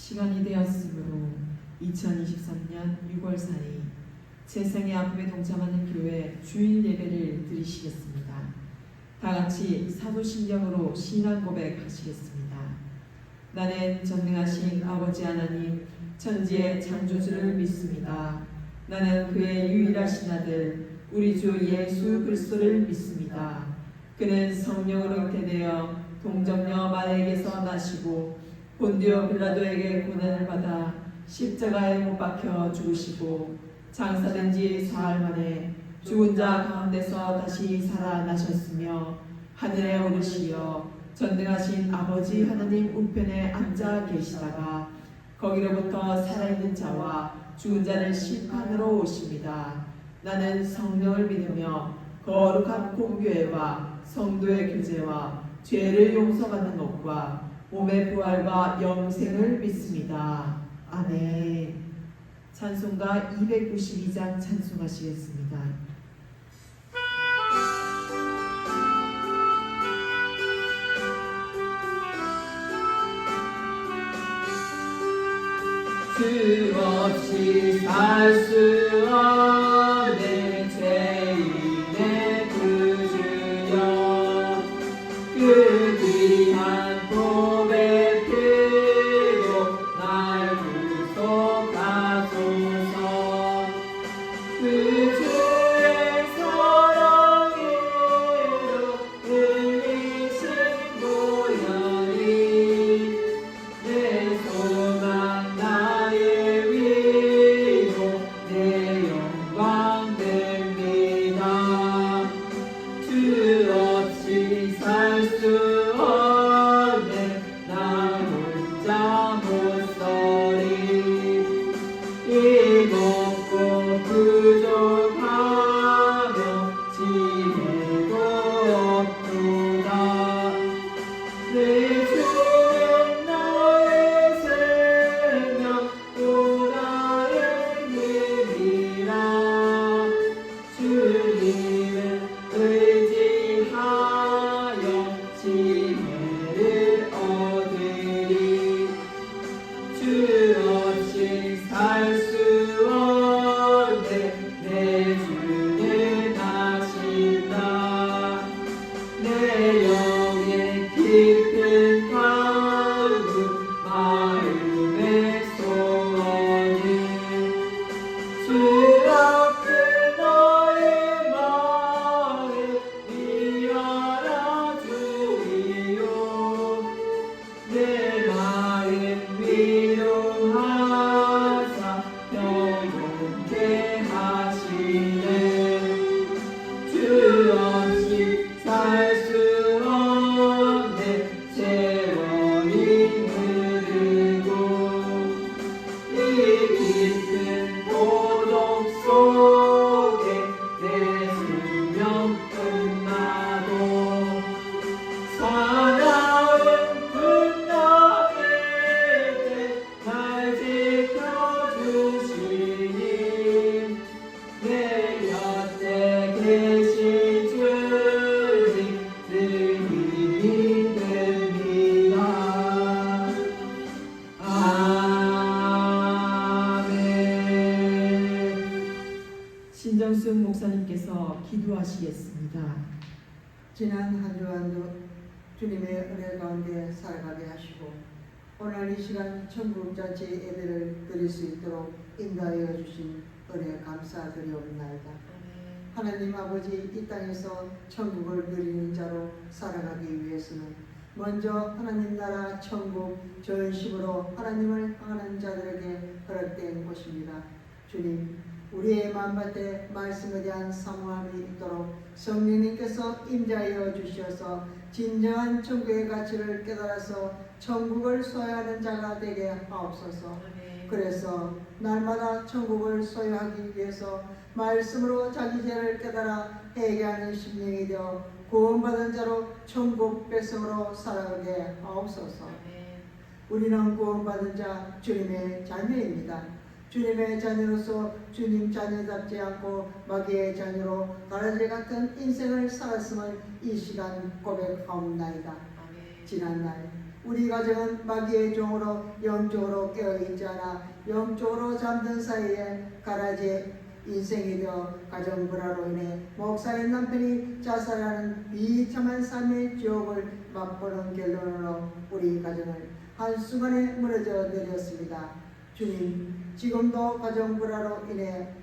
시간이 되었으므로 2023년 6월 4일 세상의 아픔에 동참하는 교회 주일 예배를 드리시겠습니다. 다 같이 사도신경으로 신앙 고백하시겠습니다. 나는 전능하신 아버지 하나님 천지의 창조주를 믿습니다. 나는 그의 유일하신 아들 우리 주 예수 그리스도를 믿습니다. 그는 성령으로 잉태되어 동정녀 마리아에게서 나시고 본디오 빌라도에게 고난을 받아 십자가에 못 박혀 죽으시고 장사된 지 사흘 만에 죽은 자 가운데서 다시 살아나셨으며 하늘에 오르시어 전능하신 아버지 하나님 우편에 앉아 계시다가 거기로부터 살아있는 자와 죽은 자를 심판으로 오십니다. 나는 성령을 믿으며 거룩한 공교회와 성도의 교제와 죄를 용서받는 것과 몸의 부활과 영생을 믿습니다. 아멘. 찬송가 292장 찬송하시겠습니다. 주 없이 살 수 없는 죄인의 구주여 그 귀한 보배 들고 날 구속하소서. 그 주의 사랑으로 흘리신 보혈이 내 소망 나의 위로 내 영광 됩니다. 주 없이 살 수 없네 나 혼자 못 서리. 이 먹고 부족하며 지혜도 없도다. 내 주는 나의 생명 또 나의 힘이라. 주님을 의지하여 지혜를 얻으리. 주 없이 살 수 없네 내 주는 아신다. 내 영의 깊은 강구 마음의 소원을 주 앞에 너의 마음 위하라 주이요. 내 마음 위로하사 평온케 하시네. 주 없이 살 수 없네 세월이 흐르고 이 깊은 고독 속에 내 수명 끝나도 사나운 끝나게 날 지켜주시니 내 곁에 계신 주님 늘 힘이 됩니다. 아멘. 신정숙 목사님께서 기도하시겠습니다. 지난 한 주간도 주님의 은혜 가운데 살아가게 하시고 오늘 이 시간 천국잔치 예배를 드릴 수 있도록 인도하여 주신 은혜 감사드리옵나이다. 하나님 아버지 이 땅에서 천국을 누리는 자로 살아가기 위해서는 먼저 하나님 나라 천국 전심으로 하나님을 향하는 자들에게 허락된 것입니다. 주님 우리의 마음밭에 말씀에 대한 사모함이 있도록 성령님께서 임재하여 주셔서 진정한 천국의 가치를 깨달아서 천국을 소유하는 자가 되게 하옵소서. 그래서 날마다 천국을 소유하기 위해서 말씀으로 자기 죄를 깨달아 회개하는 심령이 되어 구원받은 자로 천국 백성으로 살아가게 하옵소서. 우리는 구원받은 자 주님의 자녀입니다. 주님의 자녀로서 주님 자녀답지 않고 마귀의 자녀로 가라지 같은 인생을 살았음을 이 시간 고백하옵나이다. 지난날 우리 가정은 마귀의 종으로 영적으로 깨어있지 않아 영적으로 잠든 사이에 가라지의 인생이 되어 가정 불화로 인해 목사인 남편이 자살하는 비참한 삶의 지옥을 맛보는 결론으로 우리 가정을 한순간에 무너져 내렸습니다. 주님, 지금도 가정 불화로 인해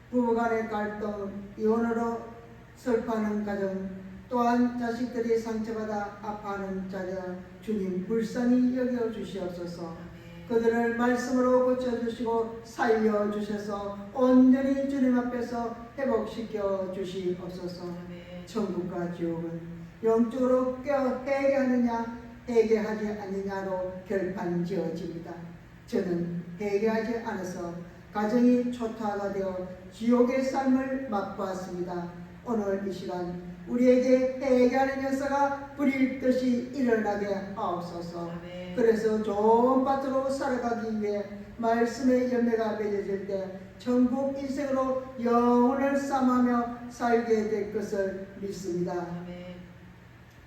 부부간의 갈등, 이혼으로 슬퍼하는 가정, 또한 자식들이 상처받아 아파하는 자녀 주님 불쌍히 여겨 주시옵소서. 그들을 말씀으로 고쳐주시고 살려주셔서 온전히 주님 앞에서 회복시켜 주시옵소서. 천국과 지옥은 영적으로 회개하느냐 회개하지 않느냐로 결판지어집니다. 저는 회개하지 않아서 가정이 초토화가 되어 지옥의 삶을 맛보았습니다. 오늘 이 시간 우리에게 회개하는 역사가 불일 듯이 일어나게 하옵소서. 그래서 좋은 밭으로 살아가기 위해 말씀의 열매가 맺어질 때 천국 인생으로 영혼을 삼하며 살게 될 것을 믿습니다.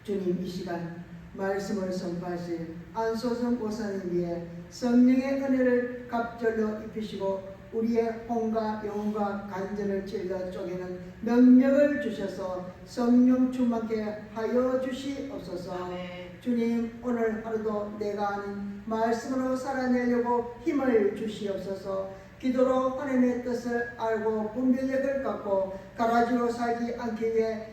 주님, 이 시간 말씀을 선포하실 안소정 목사님 위해 성령의 은혜를 갑절로 입히시고 우리의 혼과 영혼과 간절을 찔러 쪼개는 능력을 주셔서 성령 충만케 하여 주시옵소서. 주님, 오늘 하루도 내가 아는 말씀으로 살아내려고 힘을 주시옵소서. 기도로 하나님의 뜻을 알고 분별력을 갖고 가라지로 살지 않기 위해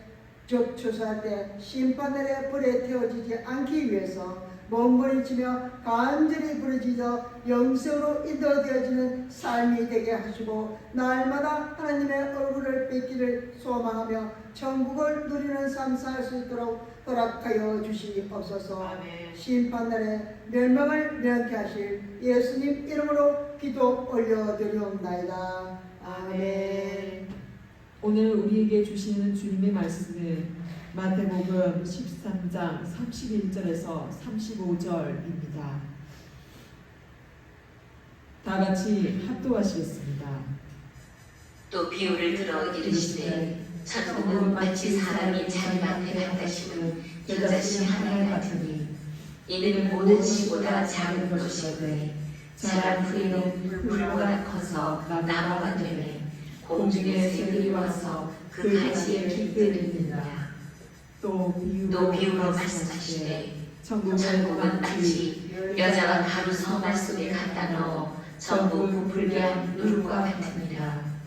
적추수할 때 심판날의 불에 태워지지 않기 위해서 몸부림치며 간절히 부르짖어 영생으로 인도되어지는 삶이 되게 하시고 날마다 하나님의 얼굴을 뵙기를 소망하며 천국을 누리는 삶 살 수 있도록 허락하여 주시옵소서. 심판날에 멸망을 면케 하실 예수님 이름으로 기도 올려드리옵나이다. 아멘. 오늘 우리에게 주시는 주님의 말씀은 마태복음 13장 31절에서 35절입니다. 다 같이 합독하시겠습니다. 또 비유를 들어 이르시되 천국은 마치 사람이 자기 밭에 갖다 심은 겨자씨 하나를 같으니 이는 모든 씨보다 작은 것이오되 자란 후에는 풀보다 커서 나무가 되매 공중의 새들이 와서 그 가지에 깃들이느니라. 또 비유로 말씀하시되 천국은 마치 여자가 가루 서말 속에 갖다 넣어 전부 부풀게 한 누룩과 같으니라.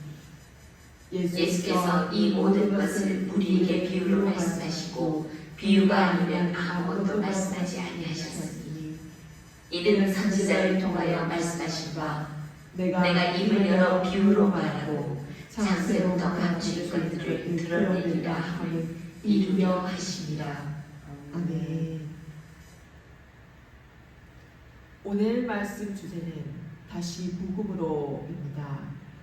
예수께서 이 모든 것을 우리에게 비유로 말씀하시고 비유가 아니면 아무것도 말씀하지 아니하셨으니 이는 선지자를 통하여 말씀하신 바 내가 입을 열어 비유로 말하고 창세로부터 감추인 것들을 드러내리라 함을 이루려 하심이라. 아멘. 오늘 말씀 주제는 다시 복음으로입니다.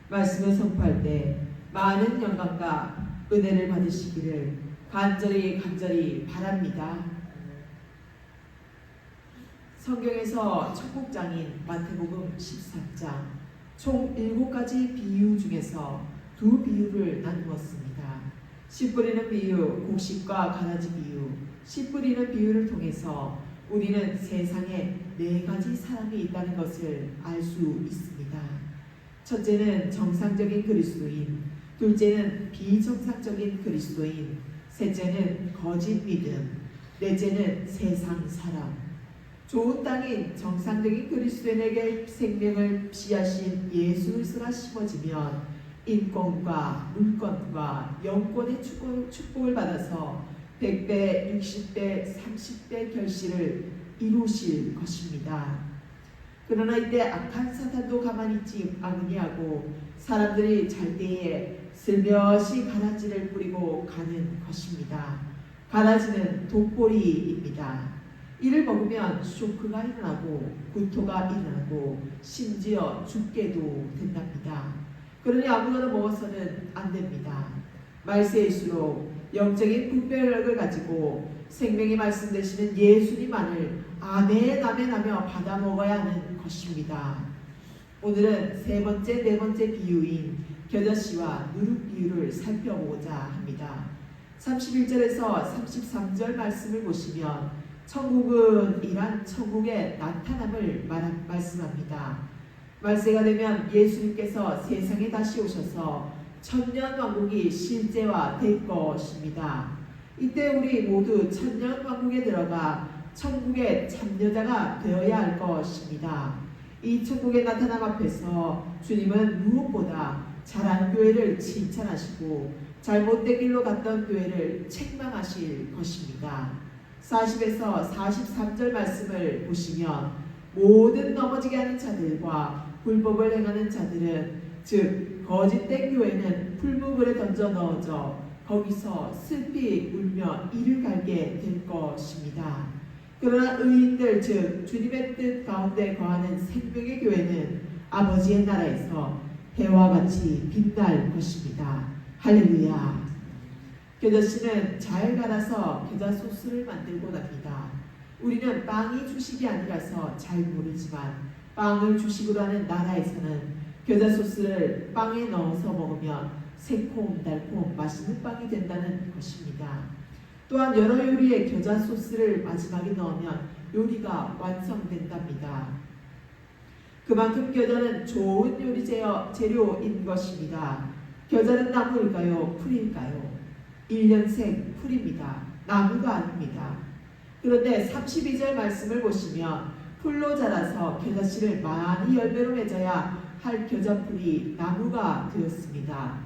말씀을 선포할 때 많은 영광과 은혜를 받으시기를 간절히 바랍니다. 성경에서 첫 곡장인 마태복음 13장 총 7가지 비유 중에서 2 비유를 나누었습니다. 씨 뿌리는 비유, 곡식과 가라지 비유. 씨 뿌리는 비유를 통해서 우리는 세상에 4가지 사람이 있다는 것을 알 수 있습니다. 첫째는 정상적인 그리스도인, 둘째는 비정상적인 그리스도인, 셋째는 거짓 믿음, 넷째는 세상 사람. 좋은 땅인 정상적인 그리스도인에게 생명을 씨앗인 예수 그리스도가 심어지면 인권과 물권과 영권의 축복을 받아서 100배, 60배, 30배 결실을 이루실 것입니다. 그러나 이때 악한 사탄도 가만히 있지 아니하고 사람들이 잘 때에 슬며시 가라지를 뿌리고 가는 것입니다. 가라지는 독보리입니다. 이를 먹으면 쇼크가 일어나고 구토가 일어나고 심지어 죽게도 된답니다. 그러니 아무거나 먹어서는 안 됩니다. 말세일수록 영적인 분별력을 가지고 생명의 말씀 되시는 예수님만을 아멘 하며 받아 먹어야 하는 것입니다. 오늘은 네 번째 비유인 겨자씨와 누룩 비유를 살펴보고자 합니다. 31절에서 33절 말씀을 보시면 천국은 이란 천국의 나타남을 말씀합니다. 말세가 되면 예수님께서 세상에 다시 오셔서 천년 왕국이 실제화될 것입니다. 이때 우리 모두 천년 왕국에 들어가 천국의 참여자가 되어야 할 것입니다. 이 천국의 나타남 앞에서 주님은 무엇보다 잘한 교회를 칭찬하시고 잘못된 길로 갔던 교회를 책망하실 것입니다. 40에서 43절 말씀을 보시면 모든 넘어지게 하는 자들과 불법을 행하는 자들은 즉 거짓된 교회는 풀무불에 던져 넣어져 거기서 슬피 울며 이를 갈게 될 것입니다. 그러나 의인들 즉 주님의 뜻 가운데 거하는 생명의 교회는 아버지의 나라에서 해와 같이 빛날 것입니다. 할렐루야. 겨자씨는 잘 갈아서 겨자 소스를 만들고 납니다. 우리는 빵이 주식이 아니라서 잘 모르지만 빵을 주식으로 하는 나라에서는 겨자 소스를 빵에 넣어서 먹으면 새콤달콤 맛있는 빵이 된다는 것입니다. 또한 여러 요리에 겨자 소스를 마지막에 넣으면 요리가 완성된답니다. 그만큼 겨자는 좋은 요리 재료인 것입니다. 겨자는 나무일까요? 풀일까요? 1년생 풀입니다. 나무가 아닙니다. 그런데 32절 말씀을 보시면 풀로 자라서 겨자씨를 많이 열매로 맺어야 할 겨자풀이 나무가 되었습니다.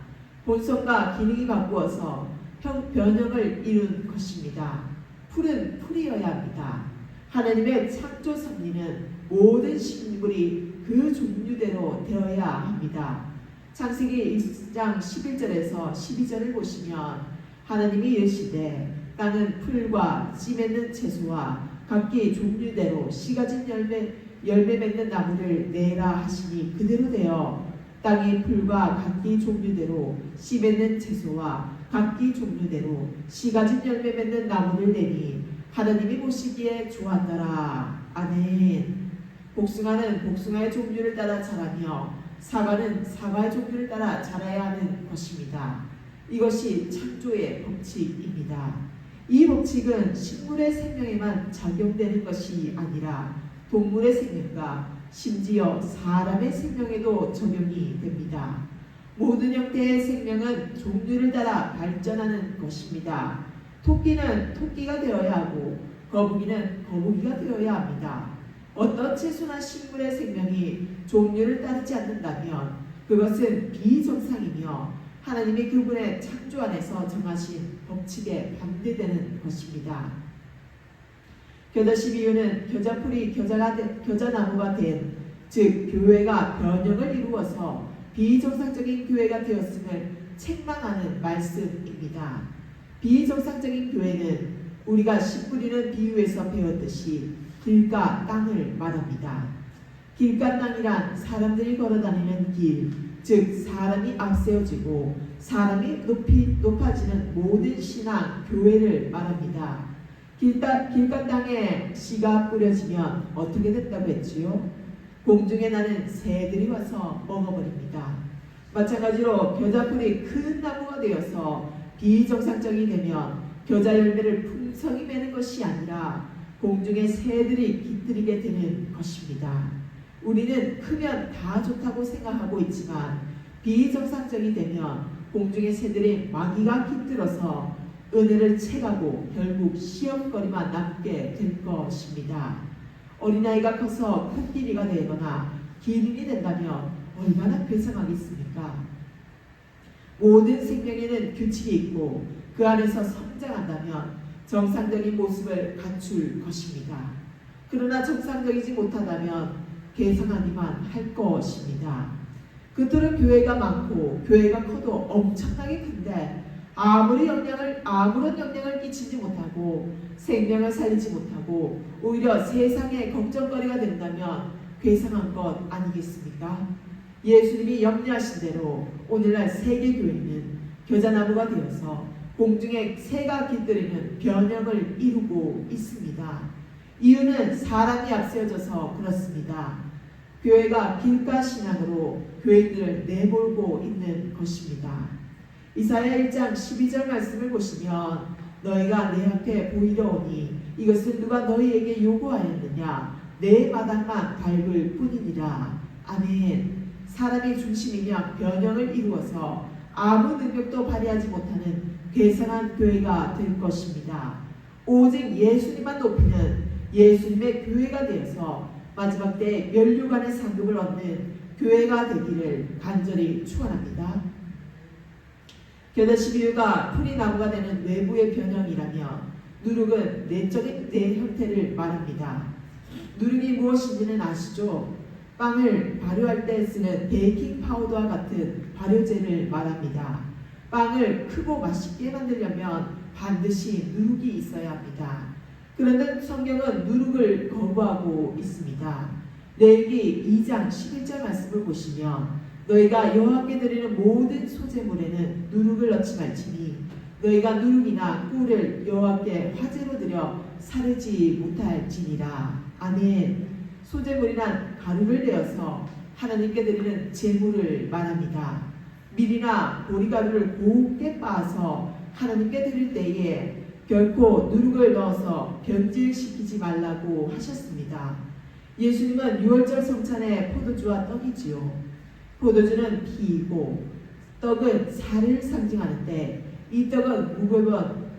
본성과 기능이 바꾸어서 변형을 이룬 것입니다. 풀은 풀이어야 합니다. 하나님의 창조 섭리는 모든 식물이 그 종류대로 되어야 합니다. 창세기 1장 11절에서 12절을 보시면 하나님이 이르시되 땅은 풀과 씨 맺는 채소와 각기 종류대로 씨 가진 열매 맺는 나무를 내라 하시니 그대로 되어 땅이 풀과 각기 종류대로 씨 맺는 채소와 각기 종류대로 씨 가진 열매 맺는 나무를 내니 하나님이 보시기에 좋았더라. 아멘. 복숭아는 복숭아의 종류를 따라 자라며 사과는 사과의 종류를 따라 자라야 하는 것입니다. 이것이 창조의 법칙입니다. 이 법칙은 식물의 생명에만 적용되는 것이 아니라 동물의 생명과 심지어 사람의 생명에도 적용이 됩니다. 모든 형태의 생명은 종류를 따라 발전하는 것입니다. 토끼는 토끼가 되어야 하고 거북이는 거북이가 되어야 합니다. 어떤 채소나 식물의 생명이 종류를 따르지 않는다면 그것은 비정상이며 하나님이 그분의 창조 안에서 정하신 법칙에 반대되는 것입니다. 겨자씨 비유는 겨자풀이 겨자나무가 된, 즉 교회가 변형을 이루어서 비정상적인 교회가 되었음을 책망하는 말씀입니다. 비정상적인 교회는 우리가 씨 뿌리는 비유에서 배웠듯이 길가 땅을 말합니다. 길가 땅이란 사람들이 걸어다니는 길, 즉 사람이 앞세워지고 사람이 높아지는 모든 신앙, 교회를 말합니다. 길가 땅에 씨가 뿌려지면 어떻게 된다고 했지요? 공중에 나는 새들이 와서 먹어버립니다. 마찬가지로 겨자풀이 큰 나무가 되어서 비정상적이 되면 겨자 열매를 풍성히 매는 것이 아니라 공중에 새들이 깃들이게 되는 것입니다. 우리는 크면 다 좋다고 생각하고 있지만 비정상적이 되면 공중의 새들이 마귀가 깃들어서 은혜를 채가고 결국 시험거리만 남게 될 것입니다. 어린아이가 커서 코끼리가 되거나 기린이 된다면 얼마나 괴상하겠습니까? 모든 생명에는 규칙이 있고 그 안에서 성장한다면 정상적인 모습을 갖출 것입니다. 그러나 정상적이지 못하다면 괴상하기만 할 것입니다. 그토록 교회가 많고 교회가 커도 엄청나게 큰데 아무런 영향을 끼치지 못하고 생명을 살리지 못하고 오히려 세상의 걱정거리가 된다면 괴상한 것 아니겠습니까? 예수님이 염려하신 대로 오늘날 세계교회는 겨자나무가 되어서 공중에 새가 깃들이는 변형을 이루고 있습니다. 이유는 사람이 앞세워져서 그렇습니다. 교회가 길가 신앙으로 교회들을 내몰고 있는 것입니다. 이사야 1장 12절 말씀을 보시면 너희가 내 앞에 보이려 오니 이것을 누가 너희에게 요구하였느냐? 내 마당만 밟을 뿐이니라. 아멘. 사람의 중심이며 변형을 이루어서 아무 능력도 발휘하지 못하는 괴상한 교회가 될 것입니다. 오직 예수님만 높이는 예수님의 교회가 되어서 마지막 때 면류관의 상급을 얻는 교회가 되기를 간절히 축원합니다. 겨자씨 비유가 풀이 나무가 되는 외부의 변형이라며 누룩은 내적인 내 형태를 말합니다. 누룩이 무엇인지는 아시죠? 빵을 발효할 때 쓰는 베이킹 파우더와 같은 발효제를 말합니다. 빵을 크고 맛있게 만들려면 반드시 누룩이 있어야 합니다. 그런데 성경은 누룩을 거부하고 있습니다. 레위기 2장 11절 말씀을 보시면 너희가 여호와께 드리는 모든 소제물에는 누룩을 넣지 말지니 너희가 누룩이나 꿀을 여호와께 화제로 드려 사르지 못할지니라. 아멘. 소제물이란 가루를 내어서 하나님께 드리는 제물을 말합니다. 밀이나 보리가루를 곱게 빻아서 하나님께 드릴 때에 결코 누룩을 넣어서 변질시키지 말라고 하셨습니다. 예수님은 유월절 성찬의 포도주와 떡이지요. 포도주는 피이고 떡은 살을 상징하는데 이 떡은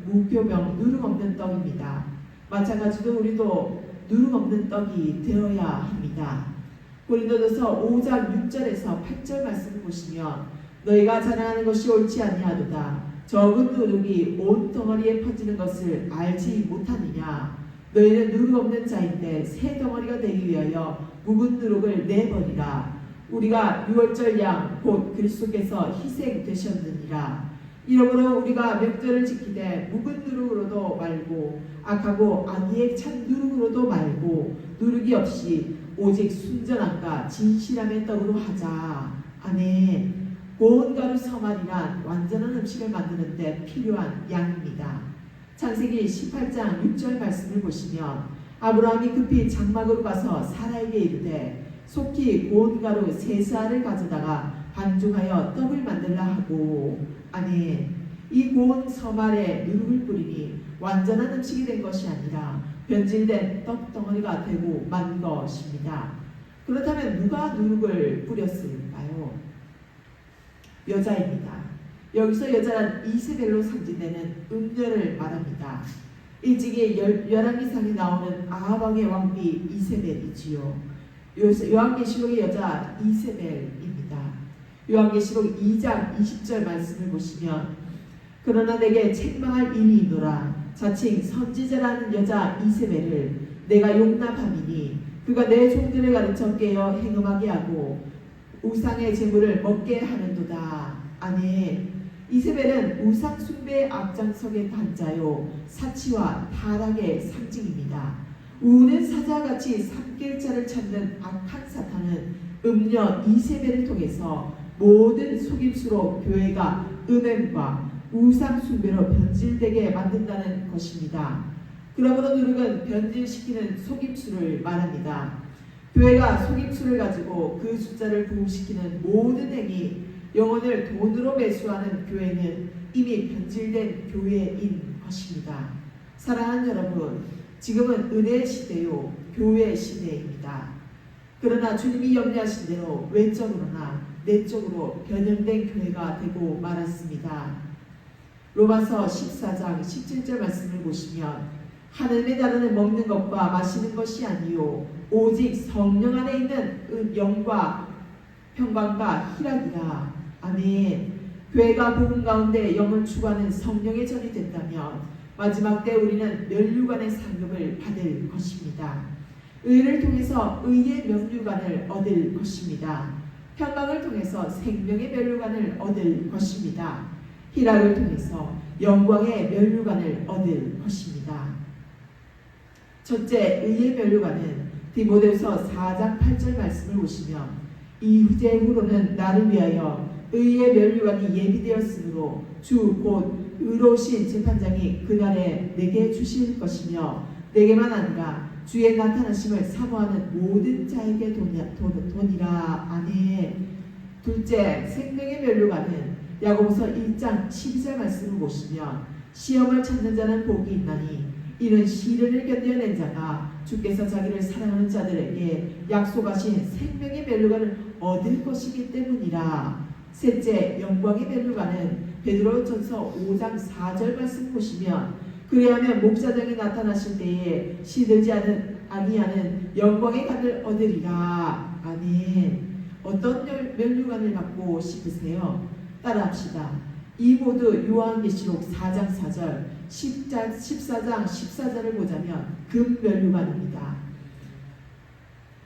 무교병 누룩 없는 떡입니다. 마찬가지로 우리도 누룩 없는 떡이 되어야 합니다. 고린도전서 5장 6절에서 8절 말씀을 보시면 너희가 자랑하는 것이 옳지 아니하도다. 적은 누룩이 온 덩어리에 퍼지는 것을 알지 못하느냐. 너희는 누룩 없는 자인데 새 덩어리가 되기 위하여 묵은 누룩을 내버리라. 우리가 유월절 양 곧 그리스도께서 희생되셨느니라. 이러므로 우리가 명절을 지키되 묵은 누룩으로도 말고 악하고 악의에 찬 누룩으로도 말고 누룩이 없이 오직 순전함과 진실함의 떡으로 하자. 아멘. 고운 가루 서말이란 완전한 음식을 만드는 데 필요한 양입니다. 창세기 18장 6절 말씀을 보시면 아브라함이 급히 장막으로 가서 사라에게 이르되 속히 고운 가루 3세알을 가져다가 반죽하여 떡을 만들라 하고. 아멘. 이 고운 서말에 누룩을 뿌리니 완전한 음식이 된 것이 아니라 변질된 떡덩어리가 되고 만 것입니다. 그렇다면 누가 누룩을 뿌렸을까요? 여자입니다. 여기서 여자란 이세벨로 상징되는 음녀를 말합니다. 일찍이 열왕기상에 나오는 아합왕의 왕비 이세벨이지요. 요한계시록의 여자 이세벨입니다. 요한계시록 2장 20절 말씀을 보시면 그러나 내게 책망할 일이 있노라. 자칭 선지자라는 여자 이세벨을 내가 용납함이니 그가 내 종들을 가르쳐 깨어 행음하게 하고 우상의 제물을 먹게 하는도다. 아멘. 이세벨은 우상 숭배의 앞장서게 한 자요 사치와 타락의 상징입니다. 우는 사자같이 삼킬 자를 찾는 악한 사탄은 음녀 이세벨을 통해서 모든 속임수로 교회가 음행과 우상 숭배로 변질되게 만든다는 것입니다. 그러므로 누룩은 변질시키는 속임수를 말합니다. 교회가 속임수를 가지고 그 숫자를 부흥시키는 모든 행위, 영혼을 돈으로 매수하는 교회는 이미 변질된 교회인 것입니다. 사랑하는 여러분, 지금은 은혜의 시대요 교회의 시대입니다. 그러나 주님이 염려하신 대로 외적으로나 내적으로 변형된 교회가 되고 말았습니다. 로마서 14장 17절 말씀을 보시면 하늘의 나라는 먹는 것과 마시는 것이 아니요 오직 성령 안에 있는 영과 평강과 희락이라. 아멘. 교회가 복음 가운데 영을 추구하는 성령의 전이 된다면 마지막 때 우리는 면류관의 상급을 받을 것입니다. 의를 통해서 의의 면류관을 얻을 것입니다. 평강을 통해서 생명의 면류관을 얻을 것입니다. 희락을 통해서 영광의 면류관을 얻을 것입니다. 첫째, 의의 면류관은 디모데후서 4장 8절 말씀을 보시면 이제 후로는 나를 위하여 의의 면류관이 예비되었으므로 주 곧 의로우신 재판장이 그날에 내게 주실 것이며 내게만 아니라 주의 나타나심을 사모하는 모든 자에게 돈이라. 아멘. 둘째, 생명의 면류관은 야고보서 1장 12절 말씀을 보시면 시험을 찾는 자는 복이 있나니 이는 시련을 견뎌낸 자가 주께서 자기를 사랑하는 자들에게 약속하신 생명의 멸류관을 얻을 것이기 때문이라. 셋째, 영광의 멸류관은 베드로전서 5장 4절 말씀 보시면 그리하면 목자장이 나타나실 때에 시들지 아니하는 영광의 관을 얻으리라. 아멘. 어떤 멸류관을 받고 싶으세요? 따라합시다. 이 모두 요한계시록 4장 4절, 14장 14절을 보자면 금멸류관입니다.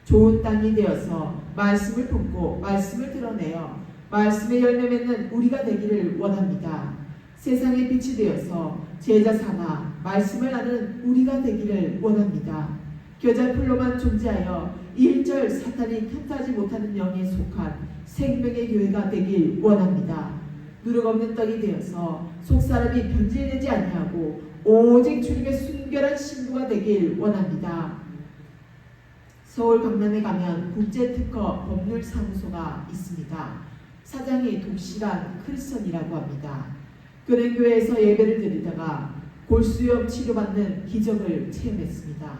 좋은 땅이 되어서 말씀을 품고 말씀을 드러내어 말씀의 열매 맺는 우리가 되기를 원합니다. 세상의 빛이 되어서 제자 삼아 말씀을 나누는 우리가 되기를 원합니다. 겨자풀로만 존재하여 일절 사탄이 틈타지 못하는 영에 속한 생명의 교회가 되길 원합니다. 누룩 없는 떡이 되어서 속사람이 변질되지 아니하고 오직 주님의 순결한 신부가 되길 원합니다. 서울 강남에 가면 국제특허 법률사무소가 있습니다. 사장이 독실한 크리스천이라고 합니다. 그는 교회에서 예배를 드리다가 골수염 치료받는 기적을 체험했습니다.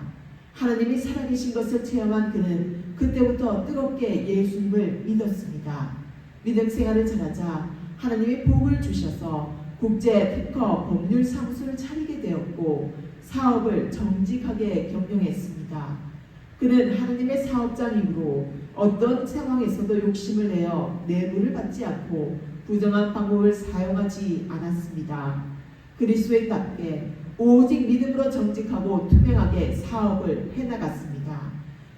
하나님이 살아계신 것을 체험한 그는 그때부터 뜨겁게 예수님을 믿었습니다. 믿음 생활을 잘하자 하나님이 복을 주셔서 국제특허 법률사무소를 차리게 되었고 사업을 정직하게 경영했습니다. 그는 하나님의 사업장이므로 어떤 상황에서도 욕심을 내어 뇌물을 받지 않고 부정한 방법을 사용하지 않았습니다. 그리스도인답게 오직 믿음으로 정직하고 투명하게 사업을 해나갔습니다.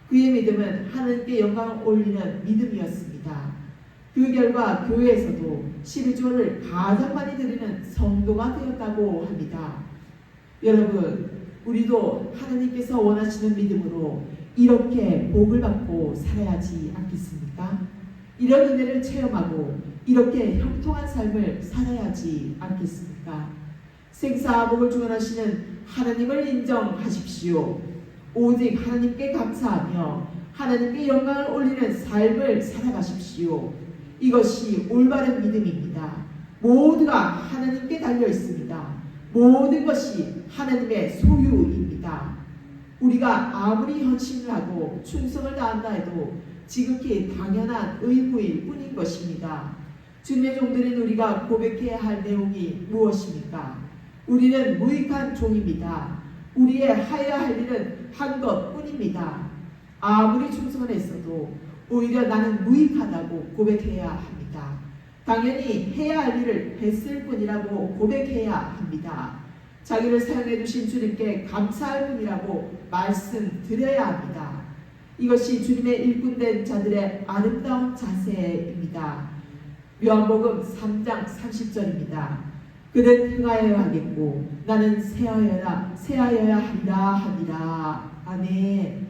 그의 믿음은 하나님께 영광을 올리는 믿음이었습니다. 그 결과 교회에서도 12조를 가장 많이 드리는 성도가 되었다고 합니다. 여러분, 우리도 하나님께서 원하시는 믿음으로 이렇게 복을 받고 살아야지 않겠습니까? 이런 은혜를 체험하고 이렇게 형통한 삶을 살아야지 않겠습니까? 생사복을 주관하시는 하나님을 인정하십시오. 오직 하나님께 감사하며 하나님께 영광을 올리는 삶을 살아가십시오. 이것이 올바른 믿음입니다. 모두가 하나님께 달려 있습니다. 모든 것이 하나님의 소유입니다. 우리가 아무리 헌신을 하고 충성을 다한다 해도 지극히 당연한 의무일 뿐인 것입니다. 주님의 종들인 우리가 고백해야 할 내용이 무엇입니까? 우리는 무익한 종입니다. 우리의 하여야 할 일은 한 것뿐입니다. 아무리 충성을 했어도 오히려 나는 무익하다고 고백해야 합니다. 당연히 해야 할 일을 했을 뿐이라고 고백해야 합니다. 자기를 사용해 주신 주님께 감사할 뿐이라고 말씀드려야 합니다. 이것이 주님의 일꾼된 자들의 아름다운 자세입니다. 요한복음 3장 30절입니다. 그는 흥하여야 하겠고 나는 새하여야 하리라 하니라. 아멘.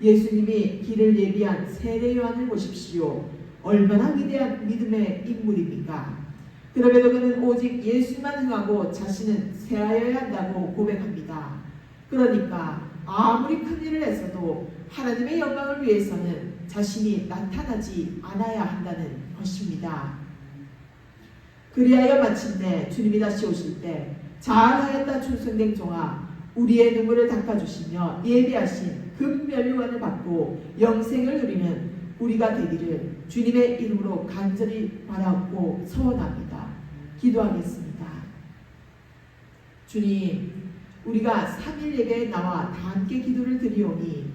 예수님이 길을 예비한 세례 요한을 보십시오. 얼마나 위대한 믿음의 인물입니까? 그럼에도 그는 오직 예수만 흥하고 자신은 새하여야 한다고 고백합니다. 그러니까 아무리 큰 일을 했어도 하나님의 영광을 위해서는 자신이 나타나지 않아야 한다는 것입니다. 그리하여 마침내 주님이 다시 오실 때 잘하였다 충성된 종아 우리의 눈물을 닦아주시며 예비하신 금면류관을 받고 영생을 누리는 우리가 되기를 주님의 이름으로 간절히 바라옵고 소원합니다. 기도하겠습니다. 주님, 우리가 3일 예배에 나와 다 함께 기도를 드리오니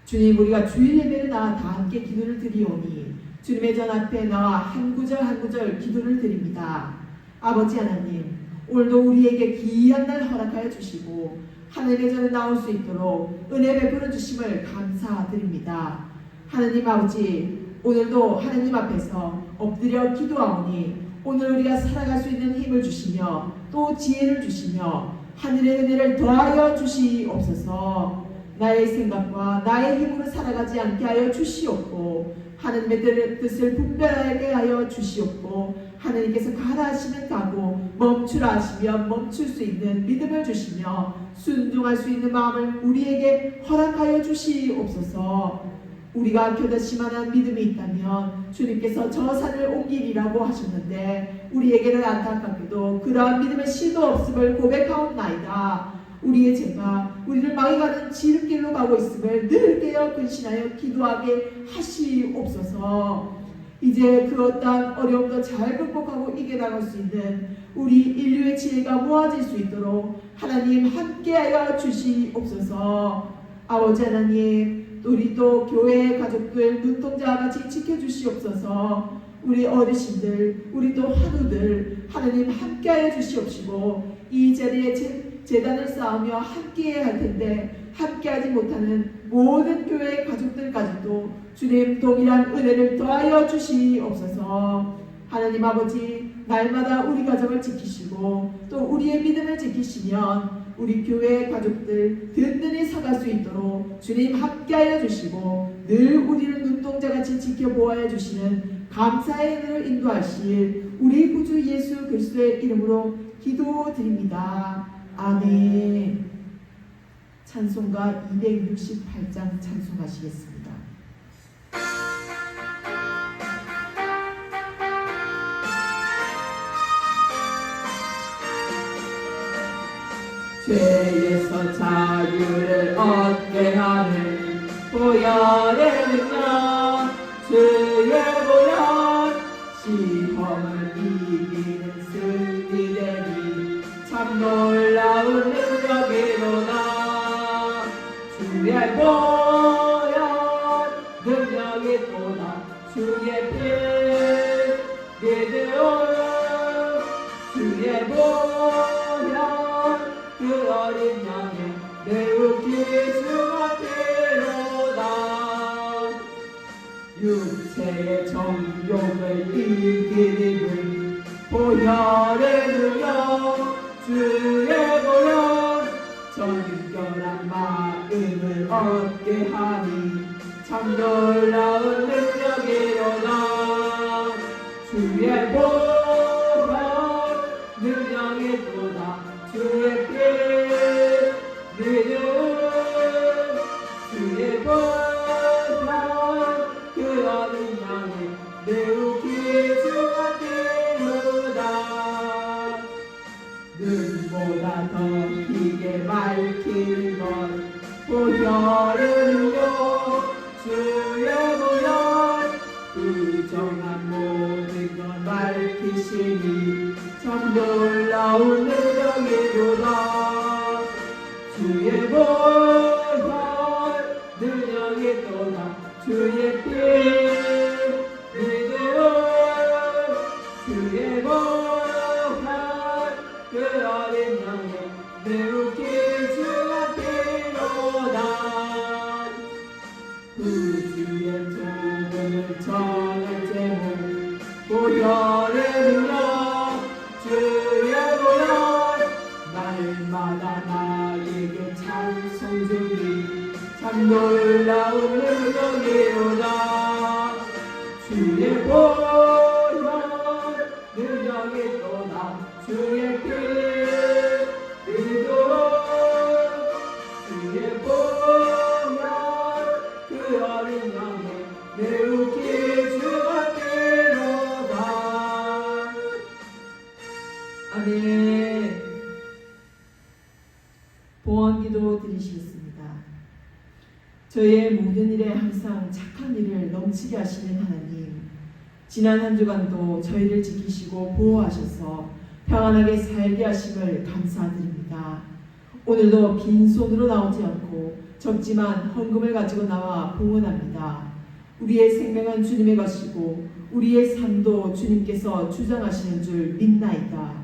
주님, 우리가 주일 예배에 나와 다 함께 기도를 드리오니 주님의 전 앞에 나와 한 구절 한 구절 기도를 드립니다. 아버지 하나님, 오늘도 우리에게 귀한 날 허락하여 주시고 하늘의 전에 나올 수 있도록 은혜 베풀어 주심을 감사드립니다. 하나님 아버지, 오늘도 하나님 앞에서 엎드려 기도하오니 오늘 우리가 살아갈 수 있는 힘을 주시며 또 지혜를 주시며 하늘의 은혜를 더하여 주시옵소서. 나의 생각과 나의 힘으로 살아가지 않게 하여 주시옵고 하나님의 뜻을 분별하게 하여 주시옵고 하나님께서 가라 하시면 가고 멈추라 하시면 멈출 수 있는 믿음을 주시며 순종할 수 있는 마음을 우리에게 허락하여 주시옵소서. 우리가 겨자씨만한 믿음이 있다면 주님께서 저 산을 옮기리라고 하셨는데 우리에게는 안타깝게도 그러한 믿음의 씨도 없음을 고백하옵나이다. 우리의 죄가 우리를 망해가는 지름길로 가고 있음을 늘 깨어 근신하여 기도하게 하시옵소서. 이제 그 어떠한 어려움도 잘 극복하고 이겨나갈 수 있는 우리 인류의 지혜가 모아질 수 있도록 하나님 함께하여 주시옵소서. 아버지 하나님, 우리 또 교회 가족들 눈동자와 같이 지켜주시옵소서. 우리 어르신들, 우리 또 환우들 하나님 함께하여 주시옵시고 이 자리에 재단을 쌓으며 함께해야 할 텐데 함께하지 못하는 모든 교회 가족들까지도 주님 동일한 은혜를 더하여 주시옵소서. 하나님 아버지, 날마다 우리 가정을 지키시고 또 우리의 믿음을 지키시면 우리 교회 가족들 든든히 서갈 수 있도록 주님 함께하여 주시고 늘 우리를 눈동자같이 지켜보아야 주시는 감사의 은혜로 인도하실 우리 구주 예수 그리스도의 이름으로 기도드립니다. 아멘. 찬송가 268장 찬송하시겠습니다. 죄에서 자유를 얻게 하는 보혈의 능력, 주의 보혈, 시험을 이기는 승리되니 참 놀라운 능력이로다. 주의 보혈 능력이로다. 주의 피 믿음, 주의 보혈 그 어린 양의 매우 귀중한 피로다. 육체의 정욕을 이기는 보혈의 능력, 주의 보혈 정결한 마음을 얻게 하니 참 놀라운 능력이로다. 주의 보혈 능력이로다. 주의 피 믿음, 주의 보혈 그 어린 양의 매우 귀중한 피로다. 눈보다 더 희게 밝히는 것 보혈의 능력, 주의 보혈 부정한 모든 것 밝히시니 참 놀라운 능력이로다. 주의 보혈 능력이로다. 주의 피 믿음, 주의 보혈 그 어린 양의 매우 귀중한 피로다. 구주의 복음을 전할 제목 보혈의 능력, 주의 보혈 날마다 나에게 찬송 주니 참 놀라운 능력이로다. 주의 보혈 능력이로다. 주의 피 믿음, 주의 보혈 그 어린 양의 매우 귀중한 피로다. 아멘. 봉헌기도 드리시겠습니다. 저의 모든 일에 항상 착한 일을 넘치게 하시는 하나님, 지난 한 주간도 저희를 지키시고 보호하셔서 평안하게 살게 하심을 감사드립니다. 오늘도 빈손으로 나오지 않고 적지만 헌금을 가지고 나와 봉헌합니다. 우리의 생명은 주님의 것이고 우리의 삶도 주님께서 주장하시는 줄 믿나이다.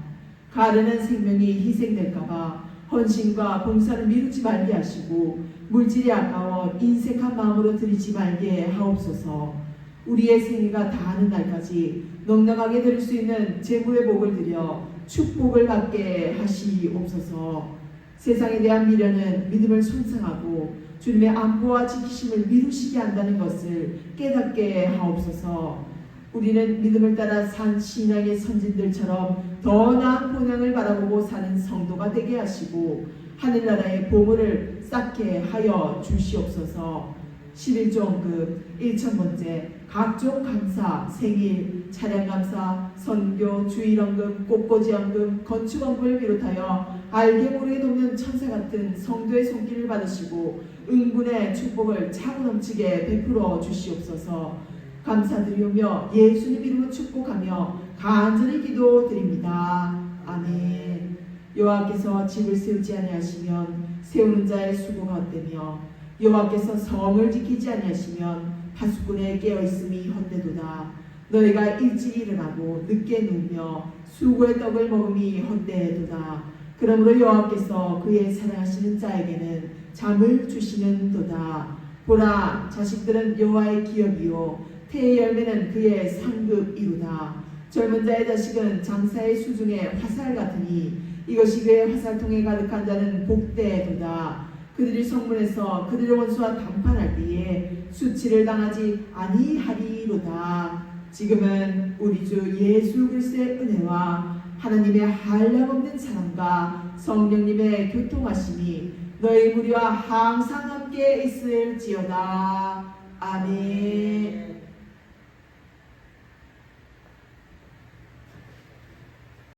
가련한 생명이 희생될까봐 헌신과 봉사를 미루지 말게 하시고 물질이 아까워 인색한 마음으로 드리지 말게 하옵소서. 우리의 생애가 다하는 날까지 넉넉하게 드릴 수 있는 재물의 복을 드려 축복을 받게 하시옵소서. 세상에 대한 미련은 믿음을 손상하고 주님의 안보와 지키심을 미루시게 한다는 것을 깨닫게 하옵소서. 우리는 믿음을 따라 산 신앙의 선진들처럼 더 나은 본향을 바라보고 사는 성도가 되게 하시고 하늘나라의 보물을 쌓게 하여 주시옵소서. 11조원금 1,000번째 각종 감사, 생일, 차량감사, 선교, 주일원금, 꽃꽂이원금, 건축원금을 비롯하여 알게 모르게 돕는 천사 같은 성도의 손길을 받으시고 응분의 축복을 차고 넘치게 베풀어 주시옵소서. 감사드리오며 예수님 이름으로 축복하며 간절히 기도드립니다. 아멘. 여호와께서 집을 세우지 아니하시면 세우는 자의 수고가 헛되며 여호와께서 성을 지키지 아니하시면 파수꾼의 깨어있음이 헛되도다. 너희가 일찍 일어나고 늦게 누우며 수고의 떡을 먹음이 헛되도다. 그러므로 여호와께서 그의 사랑하시는 자에게는 잠을 주시는도다. 보라, 자식들은 여호와의 기업이요 태의 열매는 그의 상급이로다. 젊은 자의 자식은 장사의 수중에 화살 같으니 이것이 그의 화살통에 가득한 자는 복되도다. 그들이 성문에서 그들의 원수와談판할 때에 수치를 당하지 아니하리로다. 지금은 우리 주 예수 그리스도의 은혜와 하나님의 한량없는 사랑과 성령님의 교통하심이 너희 무리와 항상 함께 있을지어다. 아멘.